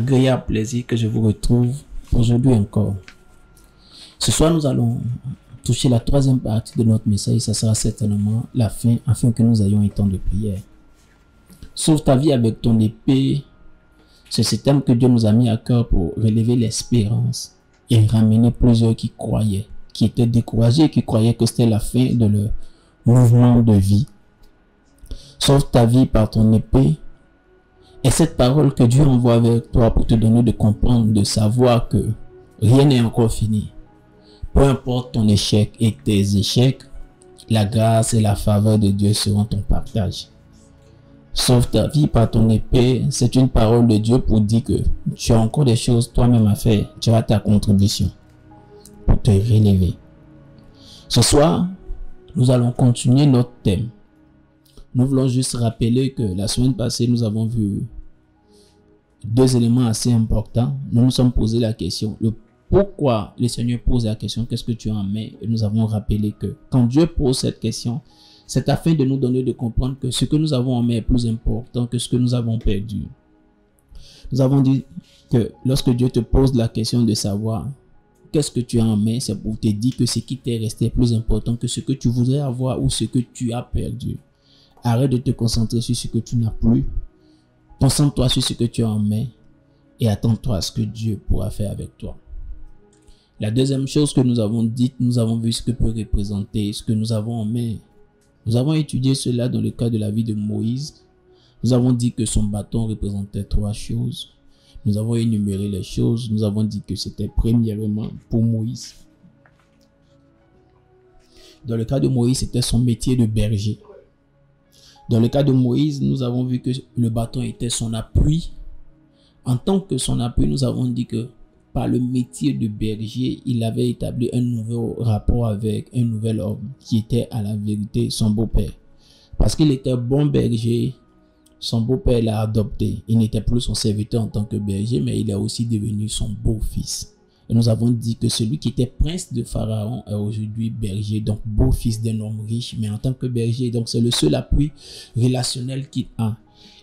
agréable plaisir que je vous retrouve aujourd'hui encore. Ce soir, nous allons toucher la troisième partie de notre message. Ça sera certainement la fin, afin que nous ayons un temps de prière. Sauve ta vie avec ton épée. C'est ce thème que Dieu nous a mis à cœur pour relever l'espérance et ramener plusieurs qui croyaient, qui étaient découragés, qui croyaient que c'était la fin de leur mouvement de vie. Sauve ta vie par ton épée. Et cette parole que Dieu envoie vers toi pour te donner de comprendre, de savoir que rien n'est encore fini. Peu importe ton échec et tes échecs, la grâce et la faveur de Dieu seront ton partage. Sauve ta vie par ton épée, c'est une parole de Dieu pour dire que tu as encore des choses toi-même à faire. Tu as ta contribution pour te relever. Ce soir, nous allons continuer notre thème. Nous voulons juste rappeler que la semaine passée, nous avons vu deux éléments assez importants. Nous nous sommes posé la question, le pourquoi le Seigneur pose la question, qu'est-ce que tu as en main? Et nous avons rappelé que quand Dieu pose cette question, c'est afin de nous donner de comprendre que ce que nous avons en main est plus important que ce que nous avons perdu. Nous avons dit que lorsque Dieu te pose la question de savoir qu'est-ce que tu as en main, c'est pour te dire que ce qui t'est resté est plus important que ce que tu voudrais avoir ou ce que tu as perdu. Arrête de te concentrer sur ce que tu n'as plus. Concentre-toi sur ce que tu as en main et attends-toi à ce que Dieu pourra faire avec toi. La deuxième chose que nous avons dit, nous avons vu ce que peut représenter, ce que nous avons en main. Nous avons étudié cela dans le cas de la vie de Moïse. Nous avons dit que son bâton représentait trois choses. Nous avons énuméré les choses. Nous avons dit que c'était premièrement pour Moïse. Dans le cas de Moïse, c'était son métier de berger. Dans le cas de Moïse, nous avons vu que le bâton était son appui. En tant que son appui, nous avons dit que par le métier de berger, il avait établi un nouveau rapport avec un nouvel homme qui était à la vérité son beau-père. Parce qu'il était bon berger, son beau-père l'a adopté. Il n'était plus son serviteur en tant que berger, mais il est aussi devenu son beau-fils. Et nous avons dit que celui qui était prince de Pharaon est aujourd'hui berger, donc beau-fils d'un homme riche, mais en tant que berger, donc c'est le seul appui relationnel qu'il a.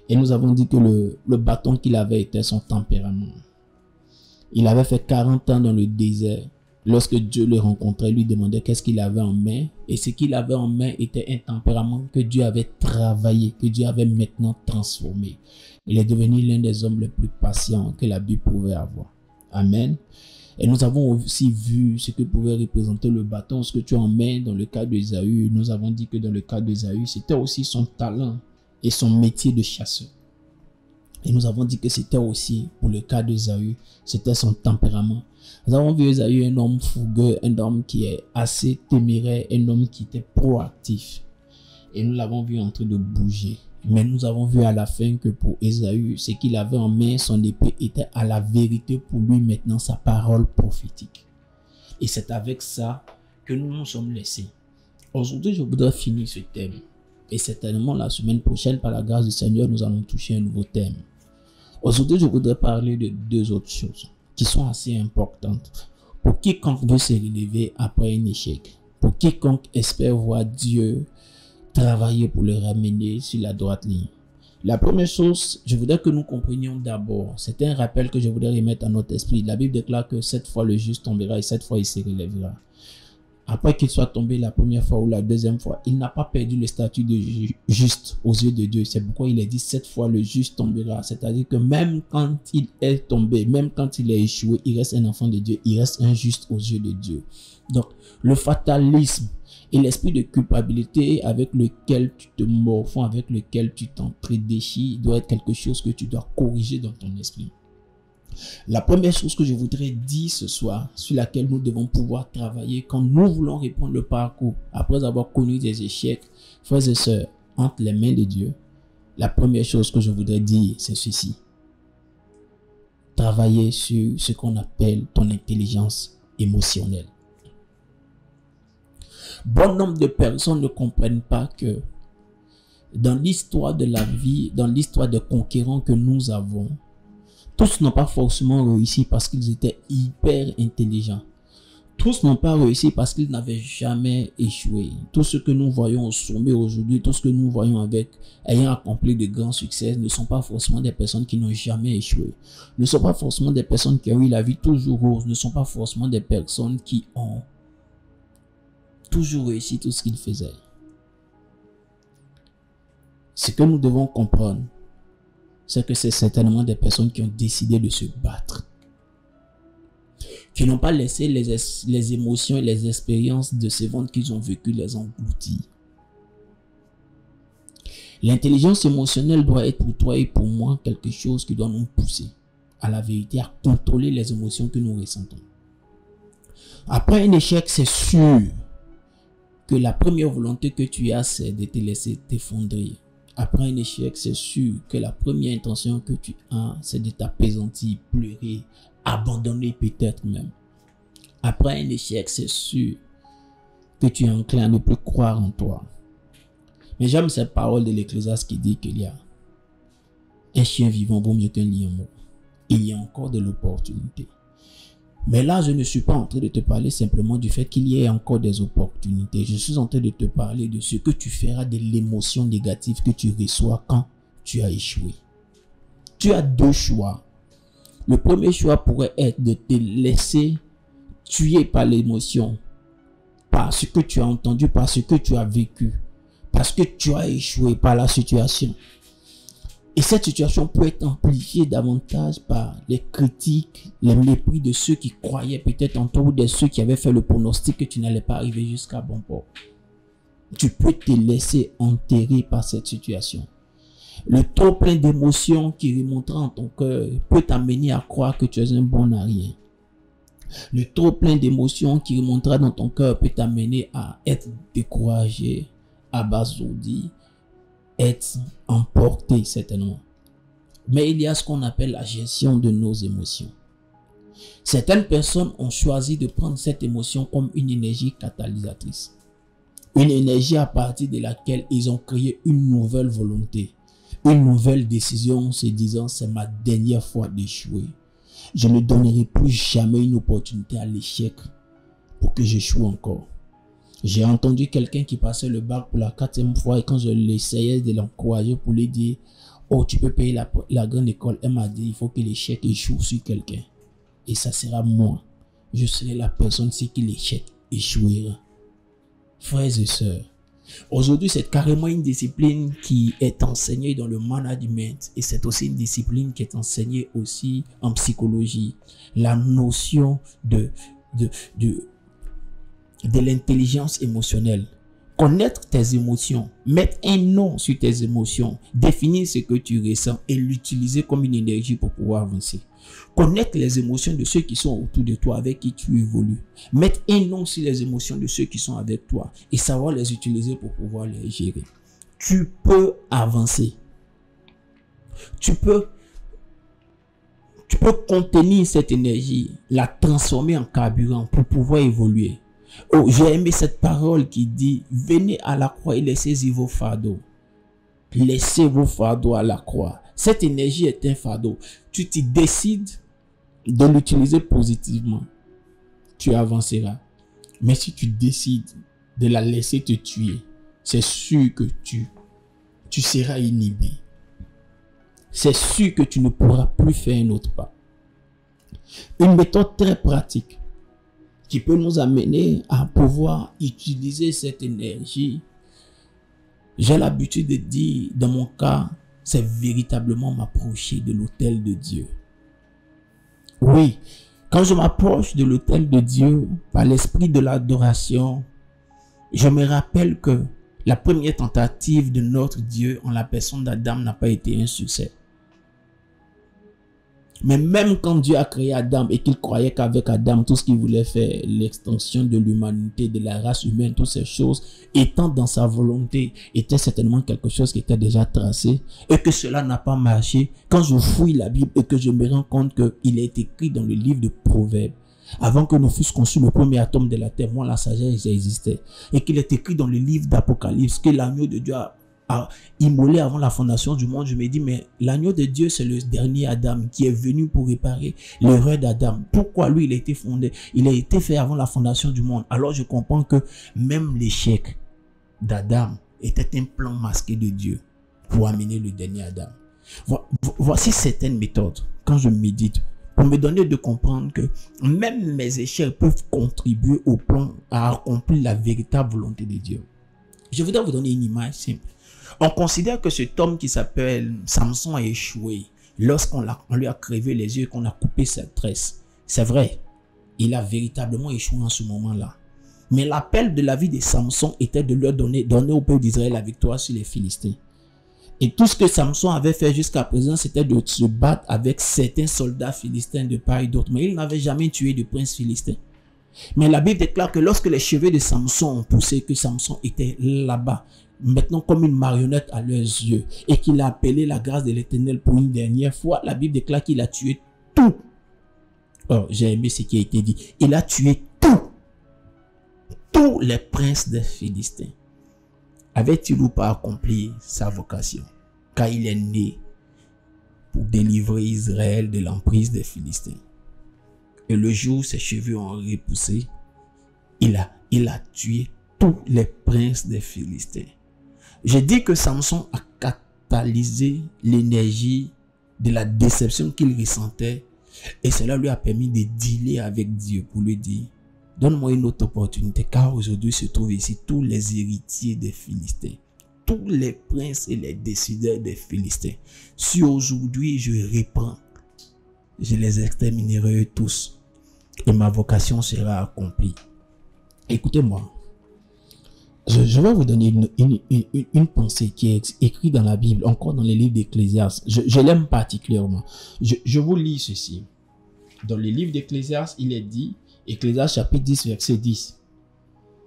Et nous avons dit que le bâton qu'il avait était son tempérament. Il avait fait 40 ans dans le désert. Lorsque Dieu le rencontrait, lui demandait qu'est-ce qu'il avait en main. Et ce qu'il avait en main était un tempérament que Dieu avait travaillé, que Dieu avait maintenant transformé. Il est devenu l'un des hommes les plus patients que la Bible pouvait avoir. Amen. Et nous avons aussi vu ce que pouvait représenter le bâton, ce que tu as en main dans le cas d'Ésaü. Nous avons dit que dans le cas d'Ésaü, c'était aussi son talent et son métier de chasseur. Et nous avons dit que c'était aussi, pour le cas d'Ésaü, c'était son tempérament. Nous avons vu Ésaü, un homme fougueux, un homme qui est assez téméraire, un homme qui était proactif. Et nous l'avons vu en train de bouger. Mais nous avons vu à la fin que pour Ésaü, ce qu'il avait en main, son épée était à la vérité pour lui maintenant sa parole prophétique. Et c'est avec ça que nous nous sommes laissés. Aujourd'hui, je voudrais finir ce thème. Et certainement la semaine prochaine, par la grâce du Seigneur, nous allons toucher un nouveau thème. Aujourd'hui, je voudrais parler de deux autres choses qui sont assez importantes pour quiconque veut se relever après un échec, pour quiconque espère voir Dieu travailler pour le ramener sur la droite ligne. La première chose, je voudrais que nous comprenions d'abord, c'est un rappel que je voudrais remettre à notre esprit. La Bible déclare que 7 fois le juste tombera et 7 fois il se relèvera. Après qu'il soit tombé la première fois ou la deuxième fois, il n'a pas perdu le statut de juste aux yeux de Dieu. C'est pourquoi il est dit 7 fois le juste tombera. C'est-à-dire que même quand il est tombé, même quand il est échoué, il reste un enfant de Dieu, il reste un juste aux yeux de Dieu. Donc, le fatalisme et l'esprit de culpabilité avec lequel tu te morfonds, avec lequel tu t'entre-déchires, doit être quelque chose que tu dois corriger dans ton esprit. La première chose que je voudrais dire ce soir, sur laquelle nous devons pouvoir travailler quand nous voulons reprendre le parcours, après avoir connu des échecs, frères et sœurs, entre les mains de Dieu, la première chose que je voudrais dire, c'est ceci. Travailler sur ce qu'on appelle ton intelligence émotionnelle. Bon nombre de personnes ne comprennent pas que dans l'histoire de la vie, dans l'histoire des conquérants que nous avons, tous n'ont pas forcément réussi parce qu'ils étaient hyper intelligents. Tous n'ont pas réussi parce qu'ils n'avaient jamais échoué. Tout ce que nous voyons au sommet aujourd'hui, tout ce que nous voyons avec ayant accompli de grands succès ne sont pas forcément des personnes qui n'ont jamais échoué. Ne sont pas forcément des personnes qui ont eu la vie toujours rose. Ne sont pas forcément des personnes qui ont toujours réussi tout ce qu'ils faisaient. Ce que nous devons comprendre, c'est que c'est certainement des personnes qui ont décidé de se battre, qui n'ont pas laissé les émotions et les expériences de ces ventes qu'ils ont vécues les engloutir. L'intelligence émotionnelle doit être pour toi et pour moi quelque chose qui doit nous pousser à la vérité, à contrôler les émotions que nous ressentons. Après un échec, c'est sûr que la première volonté que tu as, c'est de te laisser t'effondrer. Après un échec, c'est sûr que la première intention que tu as, c'est de t'apaisantir, pleurer, abandonner peut-être même. Après un échec, c'est sûr que tu es enclin à ne plus croire en toi. Mais j'aime cette parole de l'Ecclésiaste qui dit qu'il y a un chien vivant vaut mieux qu'un lion mort. Il y a encore de l'opportunité. Mais là, je ne suis pas en train de te parler simplement du fait qu'il y ait encore des opportunités. Je suis en train de te parler de ce que tu feras de l'émotion négative que tu reçois quand tu as échoué. Tu as deux choix. Le premier choix pourrait être de te laisser tuer par l'émotion, par ce que tu as entendu, par ce que tu as vécu, parce que tu as échoué par la situation. Et cette situation peut être amplifiée davantage par les critiques, les mépris de ceux qui croyaient peut-être en toi ou de ceux qui avaient fait le pronostic que tu n'allais pas arriver jusqu'à bon port. Tu peux te laisser enterrer par cette situation. Le trop plein d'émotions qui remontera en ton cœur peut t'amener à croire que tu es un bon à rien. Le trop plein d'émotions qui remontera dans ton cœur peut t'amener à être découragé, abasourdi, être emporté certainement. Mais il y a ce qu'on appelle la gestion de nos émotions. Certaines personnes ont choisi de prendre cette émotion comme une énergie catalysatrice. Une énergie à partir de laquelle ils ont créé une nouvelle volonté, une nouvelle décision, se disant c'est ma dernière fois d'échouer. Je ne donnerai plus jamais une opportunité à l'échec pour que j'échoue encore. J'ai entendu quelqu'un qui passait le bac pour la 4e fois et quand je l'essayais de l'encourager pour lui dire « Oh, tu peux payer la grande école », elle m'a dit « Il faut que l'échec échoue sur quelqu'un. » Et ça sera moi. Je serai la personne sur qui l'échec échouera. Frères et sœurs, aujourd'hui c'est carrément une discipline qui est enseignée dans le management et c'est aussi une discipline qui est enseignée aussi en psychologie. La notion de l'intelligence émotionnelle. Connaître tes émotions, mettre un nom sur tes émotions, définir ce que tu ressens et l'utiliser comme une énergie pour pouvoir avancer. Connaître les émotions de ceux qui sont autour de toi, avec qui tu évolues. Mettre un nom sur les émotions de ceux qui sont avec toi et savoir les utiliser pour pouvoir les gérer. Tu peux avancer. Tu peux contenir cette énergie, la transformer en carburant pour pouvoir évoluer. Oh, j'ai aimé cette parole qui dit « Venez à la croix et laissez-y vos fardeaux. » Laissez vos fardeaux à la croix. Cette énergie est un fardeau. Tu t'y décides de l'utiliser positivement. Tu avanceras. Mais si tu décides de la laisser te tuer, c'est sûr que tu seras inhibé. C'est sûr que tu ne pourras plus faire un autre pas. Une méthode très pratique qui peut nous amener à pouvoir utiliser cette énergie. J'ai l'habitude de dire, dans mon cas, c'est véritablement m'approcher de l'autel de Dieu. Oui, quand je m'approche de l'autel de Dieu, par l'esprit de l'adoration, je me rappelle que la première tentative de notre Dieu en la personne d'Adam n'a pas été un succès. Mais même quand Dieu a créé Adam et qu'il croyait qu'avec Adam, tout ce qu'il voulait faire, l'extension de l'humanité, de la race humaine, toutes ces choses, étant dans sa volonté, était certainement quelque chose qui était déjà tracé et que cela n'a pas marché. Quand je fouille la Bible et que je me rends compte qu'il est écrit dans le livre de Proverbes, avant que nous fûmes conçus le premier atome de la terre, moi la sagesse existait. Et qu'il est écrit dans le livre d'Apocalypse que l'agneau de Dieu a immolé avant la fondation du monde, je me dis, mais l'agneau de Dieu, c'est le dernier Adam qui est venu pour réparer l'erreur d'Adam. Pourquoi lui, il a été fondé, il a été fait avant la fondation du monde? Alors je comprends que même l'échec d'Adam était un plan masqué de Dieu pour amener le dernier Adam. Voici certaines méthodes, quand je médite, pour me donner de comprendre que même mes échecs peuvent contribuer au plan à accomplir la véritable volonté de Dieu. Je voudrais vous donner une image simple. On considère que cet homme qui s'appelle Samson a échoué lorsqu'on lui a crevé les yeux et qu'on a coupé sa tresse. C'est vrai, il a véritablement échoué en ce moment-là. Mais l'appel de la vie de Samson était de leur donner au peuple d'Israël la victoire sur les Philistins. Et tout ce que Samson avait fait jusqu'à présent, c'était de se battre avec certains soldats philistins de part et d'autre. Mais il n'avait jamais tué de prince philistin. Mais la Bible déclare que lorsque les cheveux de Samson ont poussé, que Samson était là-bas, maintenant comme une marionnette à leurs yeux, et qu'il a appelé la grâce de l'Éternel pour une dernière fois, la Bible déclare qu'il a tué tout. Oh, j'ai aimé ce qui a été dit. Il a tué tous les princes des Philistins. Avait-il ou pas accompli sa vocation? Car il est né pour délivrer Israël de l'emprise des Philistins. Et le jour où ses cheveux ont repoussé, il a tué tous les princes des Philistins. Je dis que Samson a catalysé l'énergie de la déception qu'il ressentait et cela lui a permis de dealer avec Dieu pour lui dire: donne-moi une autre opportunité, car aujourd'hui se trouvent ici tous les héritiers des Philistins, tous les princes et les décideurs des Philistins. Si aujourd'hui je reprends, je les exterminerai tous et ma vocation sera accomplie. Écoutez-moi, je vais vous donner une pensée qui est écrite dans la Bible, encore dans les livres d'Ecclésiaste. Je l'aime particulièrement. Je vous lis ceci. Dans les livres d'Ecclésiaste, il est dit, Ecclésiaste chapitre 10, verset 10.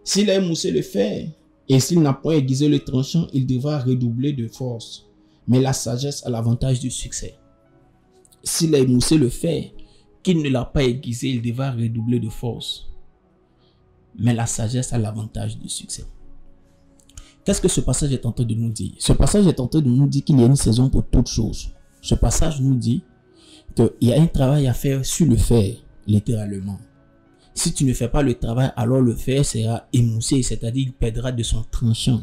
S'il a émoussé le fer et s'il n'a point aiguisé le tranchant, il devra redoubler de force. Mais la sagesse a l'avantage du succès. S'il a émoussé le fer, qu'il ne l'a pas aiguisé, il devra redoubler de force. Mais la sagesse a l'avantage du succès. Qu'est-ce que ce passage est en train de nous dire? Ce passage est en train de nous dire qu'il y a une saison pour toutes choses. Ce passage nous dit qu'il y a un travail à faire sur le fer, littéralement. Si tu ne fais pas le travail, alors le fer sera émoussé, c'est-à-dire il perdra de son tranchant.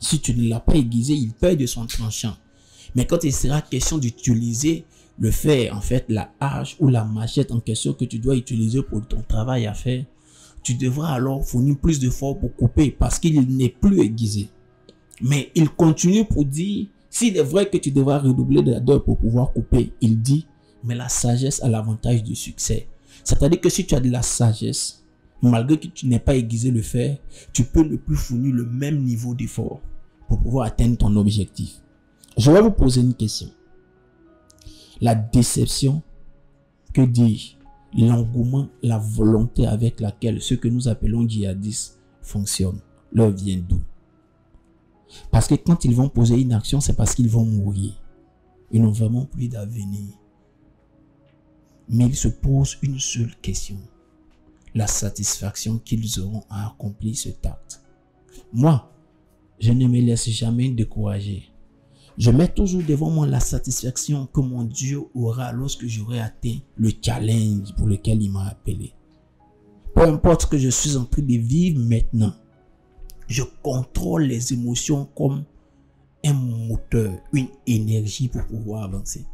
Si tu ne l'as pas aiguisé, il perd de son tranchant. Mais quand il sera question d'utiliser le fer, en fait, la hache ou la machette en question que tu dois utiliser pour ton travail à faire, tu devras alors fournir plus d'efforts pour couper parce qu'il n'est plus aiguisé. Mais il continue pour dire, s'il est vrai que tu devras redoubler de la douleur pour pouvoir couper, il dit, mais la sagesse a l'avantage du succès. C'est-à-dire que si tu as de la sagesse, malgré que tu n'aies pas aiguisé le fer, tu peux ne plus fournir le même niveau d'effort pour pouvoir atteindre ton objectif. Je vais vous poser une question. La déception, que dis-je? L'engouement, la volonté avec laquelle ceux que nous appelons djihadistes fonctionnent, leur vient d'où? Parce que quand ils vont poser une action, c'est parce qu'ils vont mourir. Ils n'ont vraiment plus d'avenir. Mais ils se posent une seule question: la satisfaction qu'ils auront à accomplir cet acte. Moi, je ne me laisse jamais décourager. Je mets toujours devant moi la satisfaction que mon Dieu aura lorsque j'aurai atteint le challenge pour lequel il m'a appelé. Peu importe ce que je suis en train de vivre maintenant, je contrôle les émotions comme un moteur, une énergie pour pouvoir avancer.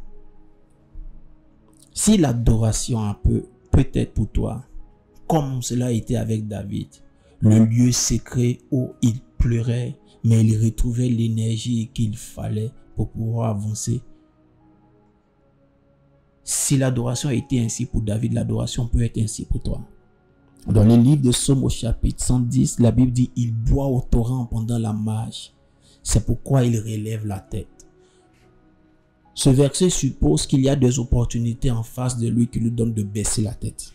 Si l'adoration peut être pour toi, comme cela a été avec David, le lieu secret où il pleurait, mais il retrouvait l'énergie qu'il fallait pour pouvoir avancer. Si l'adoration a été ainsi pour David, l'adoration peut être ainsi pour toi. Dans le livre de Psaume au chapitre 110, la Bible dit: il boit au torrent pendant la marche. C'est pourquoi il relève la tête. Ce verset suppose qu'il y a des opportunités en face de lui qui lui donnent de baisser la tête.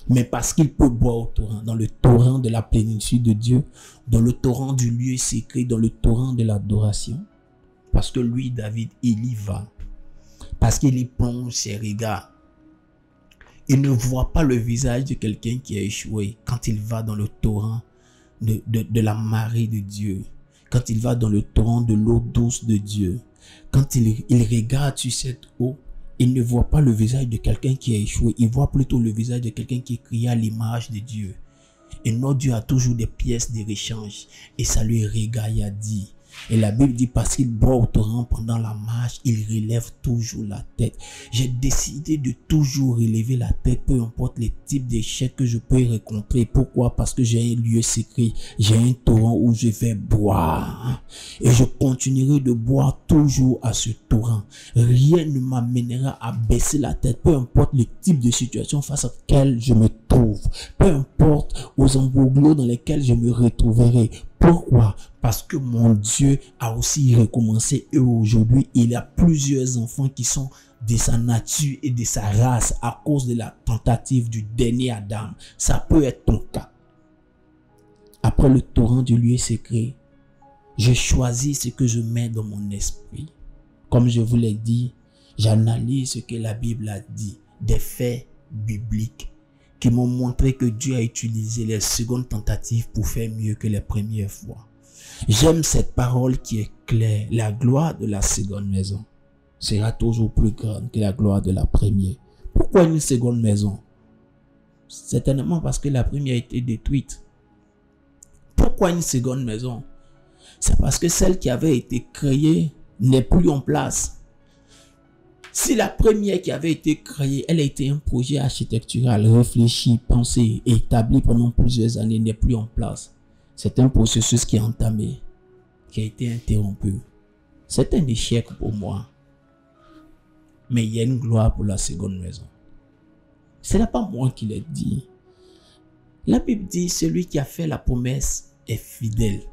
Mais parce qu'il peut boire au torrent, dans le torrent de la plénitude de Dieu, dans le torrent du lieu secret, dans le torrent de l'adoration, parce que lui, David, il y va, parce qu'il y plonge ses regards. Il ne voit pas le visage de quelqu'un qui a échoué quand il va dans le torrent de la marée de Dieu. quand il va dans le torrent de l'eau douce de Dieu, quand il regarde sur cette eau, il ne voit pas le visage de quelqu'un qui a échoué, il voit plutôt le visage de quelqu'un qui est créé à l'image de Dieu. Et notre Dieu a toujours des pièces de rechange. Et ça lui dit. Et la Bible dit, parce qu'il boit au torrent pendant la marche, il relève toujours la tête. J'ai décidé de toujours relever la tête, peu importe les types d'échecs que je peux rencontrer. Pourquoi? Parce que j'ai un lieu secret, j'ai un torrent où je vais boire. Et je continuerai de boire toujours à ce torrent. Rien ne m'amènera à baisser la tête, peu importe le type de situation face à laquelle je me trouve. Peu importe aux embrouilles dans lesquels je me retrouverai. Pourquoi? Parce que mon Dieu a aussi recommencé et aujourd'hui, il y a plusieurs enfants qui sont de sa nature et de sa race à cause de la tentative du dernier Adam. Ça peut être ton cas. Après le torrent du lieu secret, je choisis ce que je mets dans mon esprit. Comme je vous l'ai dit, j'analyse ce que la Bible a dit, des faits bibliques qui m'ont montré que Dieu a utilisé les secondes tentatives pour faire mieux que les premières fois. J'aime cette parole qui est claire. La gloire de la seconde maison sera toujours plus grande que la gloire de la première. Pourquoi une seconde maison? Certainement parce que la première a été détruite. Pourquoi une seconde maison? C'est parce que celle qui avait été créée n'est plus en place. Si la première qui avait été créée, elle a été un projet architectural, réfléchi, pensé, établi pendant plusieurs années, n'est plus en place. C'est un processus qui est entamé, qui a été interrompu. C'est un échec pour moi. Mais il y a une gloire pour la seconde maison. Ce n'est pas moi qui l'ai dit. La Bible dit, celui qui a fait la promesse est fidèle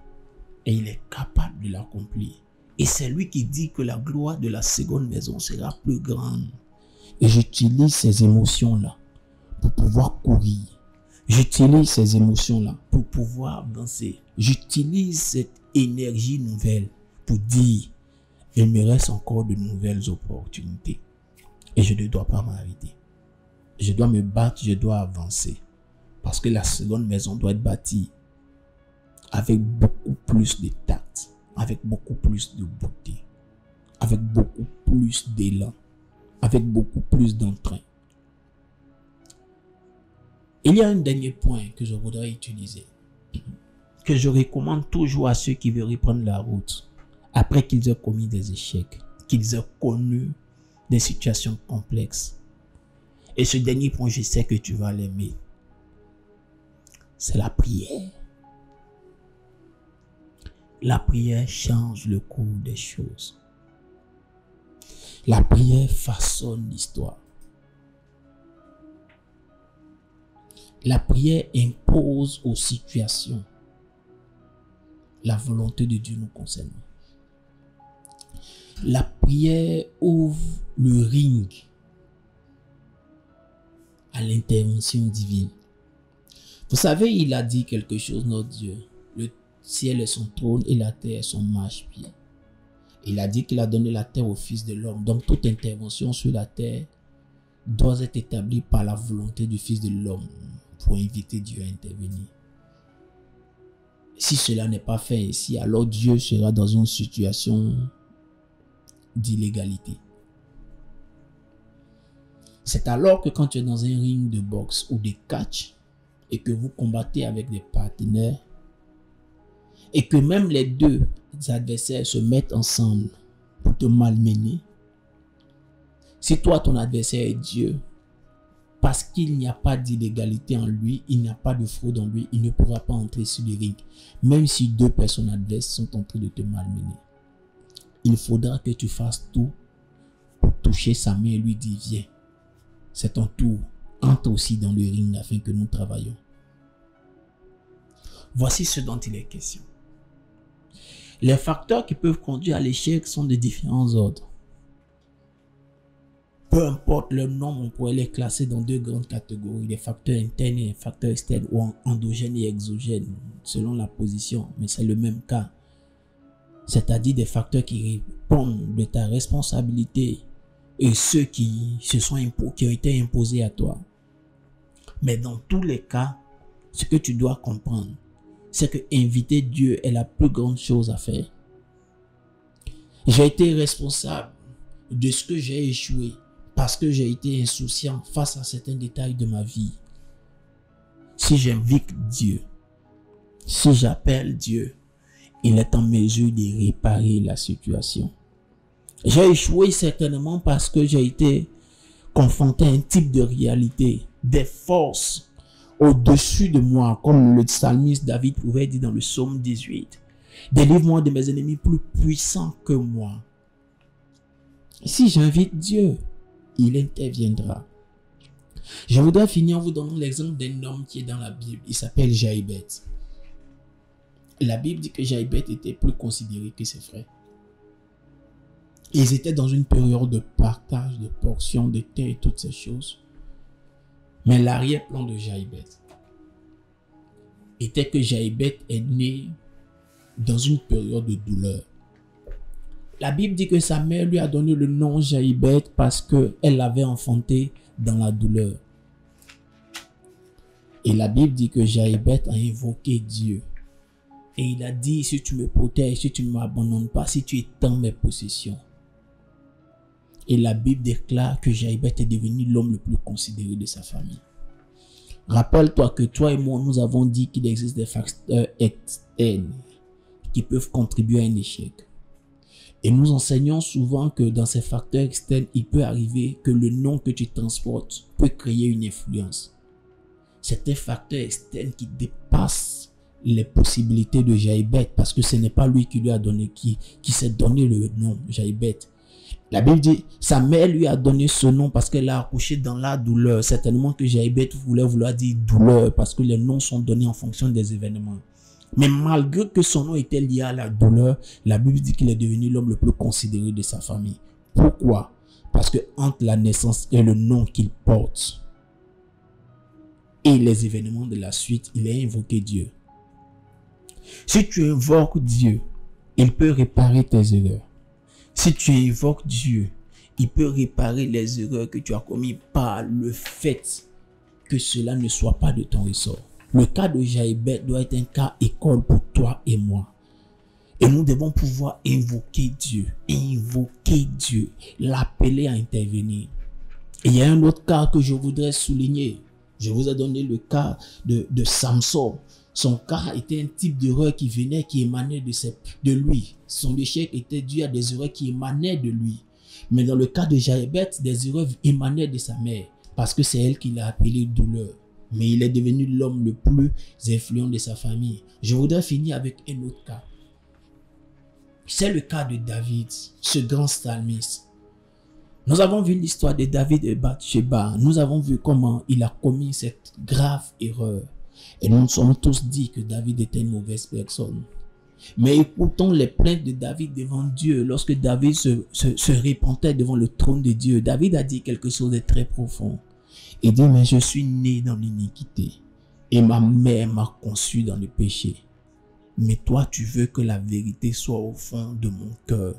et il est capable de l'accomplir. Et c'est lui qui dit que la gloire de la seconde maison sera plus grande. Et j'utilise ces émotions-là pour pouvoir courir. J'utilise ces émotions-là pour pouvoir danser. J'utilise cette énergie nouvelle pour dire, il me reste encore de nouvelles opportunités. Et je ne dois pas m'arrêter. Je dois me battre, je dois avancer. Parce que la seconde maison doit être bâtie avec beaucoup plus de tact, avec beaucoup plus de beauté, avec beaucoup plus d'élan, avec beaucoup plus d'entrain. Il y a un dernier point que je voudrais utiliser, que je recommande toujours à ceux qui veulent reprendre la route, après qu'ils aient commis des échecs, qu'ils aient connu des situations complexes. Et ce dernier point, je sais que tu vas l'aimer. C'est la prière. La prière change le cours des choses. La prière façonne l'histoire. La prière impose aux situations la volonté de Dieu nous concernant. La prière ouvre le ring à l'intervention divine. Vous savez, il a dit quelque chose, notre Dieu. Le ciel est son trône et la terre est son marchepied. Il a dit qu'il a donné la terre au Fils de l'homme. Donc toute intervention sur la terre doit être établie par la volonté du Fils de l'homme pour inviter Dieu à intervenir. Si cela n'est pas fait ici, alors Dieu sera dans une situation d'illégalité. C'est alors que quand tu es dans un ring de boxe ou de catch et que vous combattez avec des partenaires et que même les deux adversaires se mettent ensemble pour te malmener, si toi ton adversaire est Dieu, parce qu'il n'y a pas d'illégalité en lui, il n'y a pas de fraude en lui, il ne pourra pas entrer sur le ring. Même si deux personnes adverses sont en train de te malmener. Il faudra que tu fasses tout pour toucher sa main et lui dire, viens, c'est ton tour, entre aussi dans le ring afin que nous travaillions. Voici ce dont il est question. Les facteurs qui peuvent conduire à l'échec sont de différents ordres. Peu importe le nom, on pourrait les classer dans deux grandes catégories, les facteurs internes et les facteurs externes, ou endogènes et exogènes, selon la position, mais c'est le même cas. C'est-à-dire des facteurs qui répondent de ta responsabilité et ceux qui ont été imposés à toi. Mais dans tous les cas, ce que tu dois comprendre, c'est que inviter Dieu est la plus grande chose à faire. J'ai été responsable de ce que j'ai échoué parce que j'ai été insouciant face à certains détails de ma vie. Si j'invite Dieu, si j'appelle Dieu, il est en mesure de réparer la situation. J'ai échoué certainement parce que j'ai été confronté à un type de réalité, des forces au-dessus de moi, comme le psalmiste David pouvait dire dans le psaume 18. Délivre-moi de mes ennemis plus puissants que moi. Si j'invite Dieu, il interviendra. Je voudrais finir en vous donnant l'exemple d'un homme qui est dans la Bible. Il s'appelle Jaïbet. La Bible dit que Jaïbet était plus considéré que ses frères. Ils étaient dans une période de partage, de portions, de terre et toutes ces choses. Mais l'arrière-plan de Jaïbet était que Jaïbet est né dans une période de douleur. La Bible dit que sa mère lui a donné le nom Jaïbet parce qu'elle l'avait enfanté dans la douleur. Et la Bible dit que Jaïbet a invoqué Dieu. Et il a dit, si tu me protèges, si tu ne m'abandonnes pas, si tu étends mes possessions. Et la Bible déclare que Jaïbet est devenu l'homme le plus considéré de sa famille. Rappelle-toi que toi et moi, nous avons dit qu'il existe des facteurs externes qui peuvent contribuer à un échec. Et nous enseignons souvent que dans ces facteurs externes, il peut arriver que le nom que tu transportes peut créer une influence. C'est un facteur externe qui dépasse les possibilités de Jaïbet parce que ce n'est pas lui qui lui a donné, qui s'est donné le nom Jaïbet. La Bible dit, sa mère lui a donné ce nom parce qu'elle a accouché dans la douleur. Certainement que Jaïbet voulait vouloir dire douleur parce que les noms sont donnés en fonction des événements. Mais malgré que son nom était lié à la douleur, la Bible dit qu'il est devenu l'homme le plus considéré de sa famille. Pourquoi? Parce que entre la naissance et le nom qu'il porte et les événements de la suite, il a invoqué Dieu. Si tu invoques Dieu, il peut réparer tes erreurs. Si tu invoques Dieu, il peut réparer les erreurs que tu as commises par le fait que cela ne soit pas de ton ressort. Le cas de Jaïbet doit être un cas école pour toi et moi. Et nous devons pouvoir invoquer Dieu, l'appeler à intervenir. Et il y a un autre cas que je voudrais souligner. Je vous ai donné le cas de Samson. Son cas était un type d'erreur qui émanait de lui. Son échec était dû à des erreurs qui émanaient de lui. Mais dans le cas de Jaïbet, des erreurs émanaient de sa mère. Parce que c'est elle qui l'a appelé douleur. Mais il est devenu l'homme le plus influent de sa famille. Je voudrais finir avec un autre cas. C'est le cas de David, ce grand psalmiste. Nous avons vu l'histoire de David et Bathsheba. Nous avons vu comment il a commis cette grave erreur. Et nous nous sommes tous dit que David était une mauvaise personne. Mais écoutons les plaintes de David devant Dieu. Lorsque David se repentait devant le trône de Dieu, David a dit quelque chose de très profond. Il dit, mais je suis né dans l'iniquité et ma mère m'a conçu dans le péché. Mais toi, tu veux que la vérité soit au fond de mon cœur.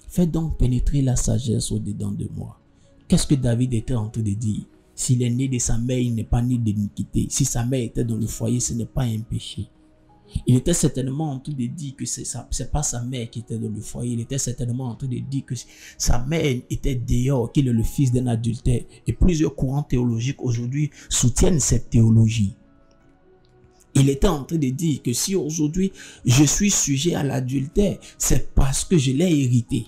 Fais donc pénétrer la sagesse au-dedans de moi. Qu'est-ce que David était en train de dire? S'il est né de sa mère, il n'est pas né d'iniquité. Si sa mère était dans le foyer, ce n'est pas un péché. Il était certainement en train de dire que c'est pas sa mère qui était dans le foyer. Il était certainement en train de dire que sa mère était dehors, qu'il est le fils d'un adultère. Et plusieurs courants théologiques aujourd'hui soutiennent cette théologie. Il était en train de dire que si aujourd'hui je suis sujet à l'adultère, c'est parce que je l'ai hérité.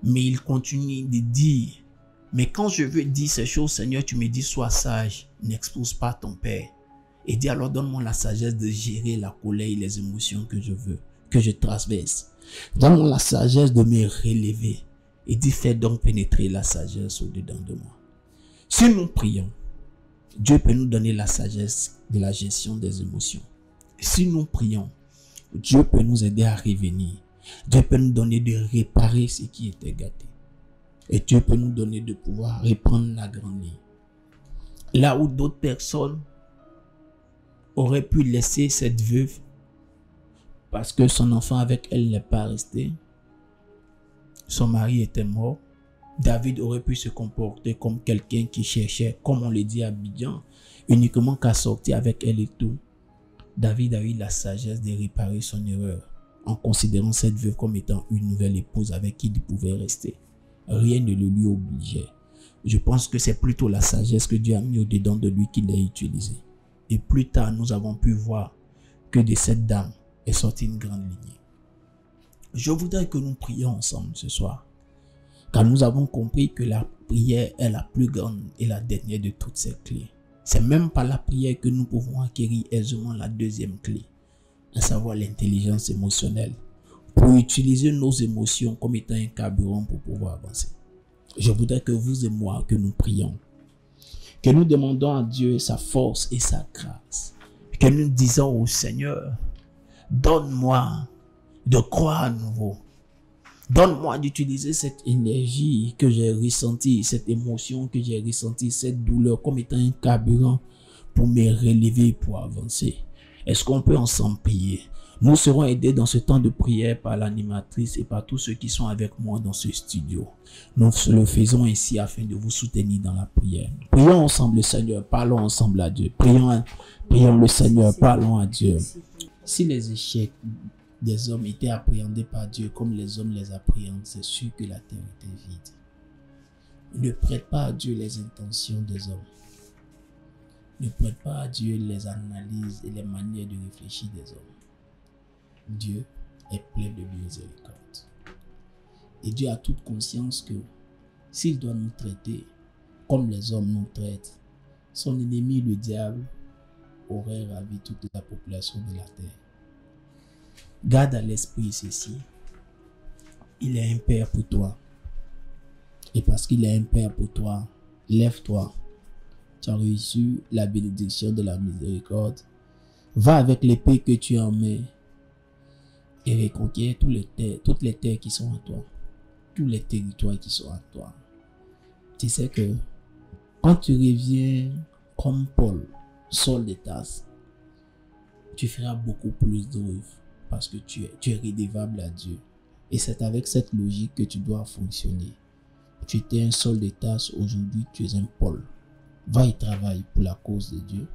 Mais il continue de dire, mais quand je veux dire ces choses, Seigneur, tu me dis, sois sage, n'expose pas ton père. Et dis alors, donne-moi la sagesse de gérer la colère et les émotions que je veux, que je traverse. Donne-moi la sagesse de me relever. Et dis, fais donc pénétrer la sagesse au-dedans de moi. Si nous prions, Dieu peut nous donner la sagesse de la gestion des émotions. Si nous prions, Dieu peut nous aider à revenir. Dieu peut nous donner de réparer ce qui était gâté. Et Dieu peut nous donner de pouvoir reprendre la grande ligne. Là où d'autres personnes aurait pu laisser cette veuve parce que son enfant avec elle n'est pas resté. Son mari était mort. David aurait pu se comporter comme quelqu'un qui cherchait, comme on le dit à Abidjan, uniquement qu'à sortir avec elle et tout. David a eu la sagesse de réparer son erreur en considérant cette veuve comme étant une nouvelle épouse avec qui il pouvait rester. Rien ne le lui obligeait. Je pense que c'est plutôt la sagesse que Dieu a mis au-dedans de lui qu'il a utilisée. Et plus tard, nous avons pu voir que de cette dame est sortie une grande lignée. Je voudrais que nous prions ensemble ce soir, car nous avons compris que la prière est la plus grande et la dernière de toutes ces clés. C'est même par la prière que nous pouvons acquérir aisément la deuxième clé, à savoir l'intelligence émotionnelle, pour utiliser nos émotions comme étant un carburant pour pouvoir avancer. Je voudrais que vous et moi, que nous prions, que nous demandons à Dieu sa force et sa grâce, que nous disons au Seigneur, donne-moi de croire à nouveau. Donne-moi d'utiliser cette énergie que j'ai ressentie, cette émotion que j'ai ressentie, cette douleur comme étant un carburant pour me relever, pour avancer. Est-ce qu'on peut ensemble prier? Nous serons aidés dans ce temps de prière par l'animatrice et par tous ceux qui sont avec moi dans ce studio. Nous le faisons ainsi afin de vous soutenir dans la prière. Prions ensemble le Seigneur, parlons ensemble à Dieu. Prions le Seigneur, parlons à Dieu. Si les échecs des hommes étaient appréhendés par Dieu comme les hommes les appréhendent, c'est sûr que la terre était vide. Ne prête pas à Dieu les intentions des hommes. Ne prête pas à Dieu les analyses et les manières de réfléchir des hommes. Dieu est plein de miséricorde. Et Dieu a toute conscience que s'il doit nous traiter comme les hommes nous traitent, son ennemi, le diable, aurait ravi toute la population de la terre. Garde à l'esprit ceci. Il est un père pour toi. Et parce qu'il est un père pour toi, lève-toi. Tu as reçu la bénédiction de la miséricorde. Va avec l'épée que tu en mets et reconquiert toutes les terres qui sont à toi. Tous les territoires qui sont à toi. Tu sais que quand tu reviens comme Paul, Saul de Tarse, tu feras beaucoup plus d'œuvres parce que tu es redevable à Dieu. Et c'est avec cette logique que tu dois fonctionner. Tu étais un Saul de Tarse, aujourd'hui tu es un Paul. Va et travaille pour la cause de Dieu.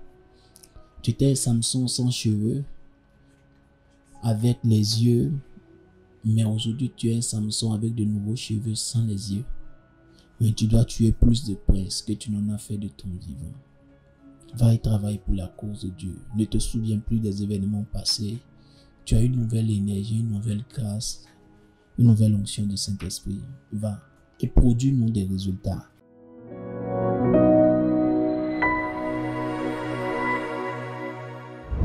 Tu étais un Samson sans cheveux, avec les yeux, mais aujourd'hui tu es un Samson avec de nouveaux cheveux sans les yeux. Mais tu dois tuer plus de princes que tu n'en as fait de ton vivant. Va et travaille pour la cause de Dieu. Ne te souviens plus des événements passés. Tu as une nouvelle énergie, une nouvelle grâce, une nouvelle onction du Saint-Esprit. Va et produis-nous des résultats.